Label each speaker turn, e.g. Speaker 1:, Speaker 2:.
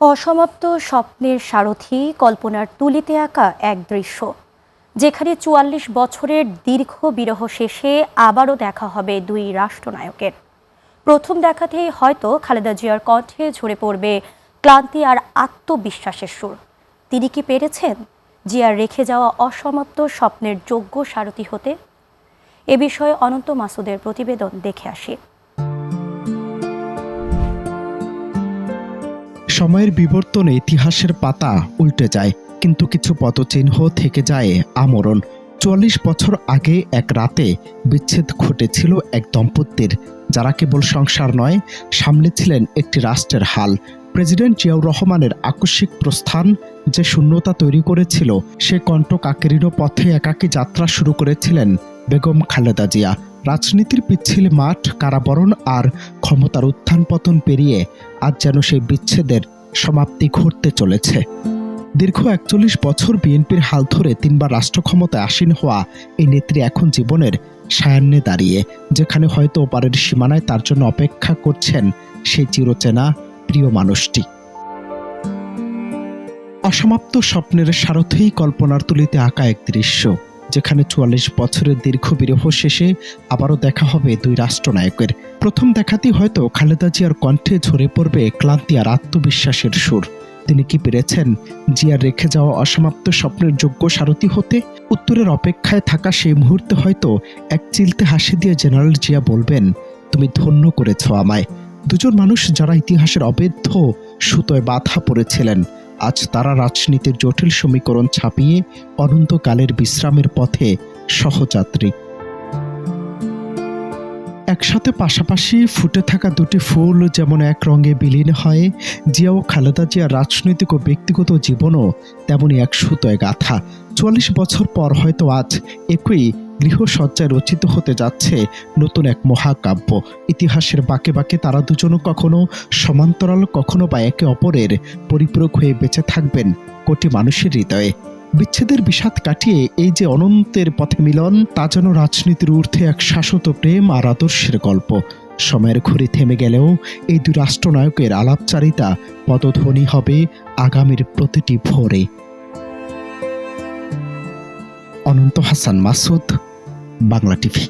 Speaker 1: অসমাপ্ত স্বপ্নের সারথি কল্পনার তুলিতে আঁকা এক দৃশ্য, যেখানে ৪৪ বছরের দীর্ঘ বিরহ শেষে আবারও দেখা হবে দুই রাষ্ট্রনায়কের। প্রথম দেখাতেই হয়তো খালেদা জিয়ার কণ্ঠে ঝরে পড়বে ক্লান্তি আর আত্মবিশ্বাসের সুর। তিনি কি পেরেছেন জিয়ার রেখে যাওয়া অসমাপ্ত স্বপ্নের যোগ্য সারথি হতে? এ বিষয়ে অনন্ত মাসুদের প্রতিবেদন দেখে আসি।
Speaker 2: সময়ের বিবর্তনে ইতিহাসের পাতা উল্টে যায়, কিন্তু কিছু পদচিহ্ন থেকে যায় আমরণ। ৪৪ বছর আগে এক রাতে বিচ্ছেদ ঘটেছিল এক দম্পতির, যারা কেবল সংসার নয়, সামলেছিলেন একটি রাষ্ট্রের হাল। প্রেসিডেন্ট জিয়াউর রহমানের আকস্মিক প্রস্থান যে শূন্যতা তৈরি করেছিল, সে কণ্টকাকীর্ণ পথে একাকী যাত্রা শুরু করেছিলেন বেগম খালেদা জিয়া। রাজনীতির পিচ্ছিল মাঠ, কারাবরণ আর ক্ষমতার উত্থান পতন পেরিয়ে আজ যেন সেই বিচ্ছেদের সমাপ্তি ঘটতে চলেছে। দীর্ঘ ৪১ বছর বিএনপির হাল ধরে ৩বার রাষ্ট্র ক্ষমতায় আসীন হওয়া এই নেত্রী এখন জীবনের সায়ান্নে দাঁড়িয়ে, যেখানে হয়তো ওপারের সীমানায় তার জন্য অপেক্ষা করছেন সেই চিরচেনা প্রিয় মানুষটি। অসমাপ্ত স্বপ্নের সারথি কল্পনার তুলিতে আঁকা এক দৃশ্য, যেখানে ৪৪ বছরের দীর্ঘ বিরহ শেষে আবারও দেখা হবে দুই রাষ্ট্রনায়কের। প্রথম দেখাতেই হয়তো খালেদা জিয়ার কণ্ঠে ঝরে পড়বে ক্লান্তি আর আত্মবিশ্বাসের সুর। তিনি কি পেরেছেন জিয়ার রেখে যাওয়া অসমাপ্ত স্বপ্নের যোগ্য সারথি হতে? উত্তরের অপেক্ষায় থাকা সেই মুহূর্তে হয়তো এক চিলতে হাসি দিয়ে জেনারেল জিয়া বলবেন, তুমি ধন্য করেছ আমায়। দুজন মানুষ যারা ইতিহাসের অবেধ্য সুতোয় বাঁধা পড়েছিলেন, আজ তারা রাজনীতির জটিল সমীকরণ ছাপিয়ে অনন্তকালের বিশ্রামের পথে সহযাত্রী। একসাথে পাশাপাশি ফুটে থাকা দুটি ফুল যেমন এক রঙে বিলীন হয়, জিয়া ও খালেদা জিয়ার রাজনৈতিক ও ব্যক্তিগত জীবনও তেমনই এক সুতোয় গাঁথা। ৪৪ বছর পর হয়তো আজ একই গৃহসজ্জায় রচিত হতে যাচ্ছে নতুন এক মহাকাব্য। ইতিহাসের বাঁকে বাঁকে তারা দুজনও কখনো সমান্তরাল, কখনো বা একে অপরের পরিপূরক হয়ে বেঁচে থাকবেন কোটি মানুষের হৃদয়ে। বিচ্ছেদের বিষাদ কাটিয়ে এই যে অনন্তের পথে মিলন, তা যেন রাজনীতির ঊর্ধ্বে এক শাশ্বত প্রেম আর আদর্শের গল্প। সময়ের ঘড়ি থেমে গেলেও এই দুই রাষ্ট্রনায়কের আলাপচারিতা পদধ্বনি হবে আগামীর প্রতিটি ভোরে। অনন্ত হাসান মাসুদ, বাংলা টিভি।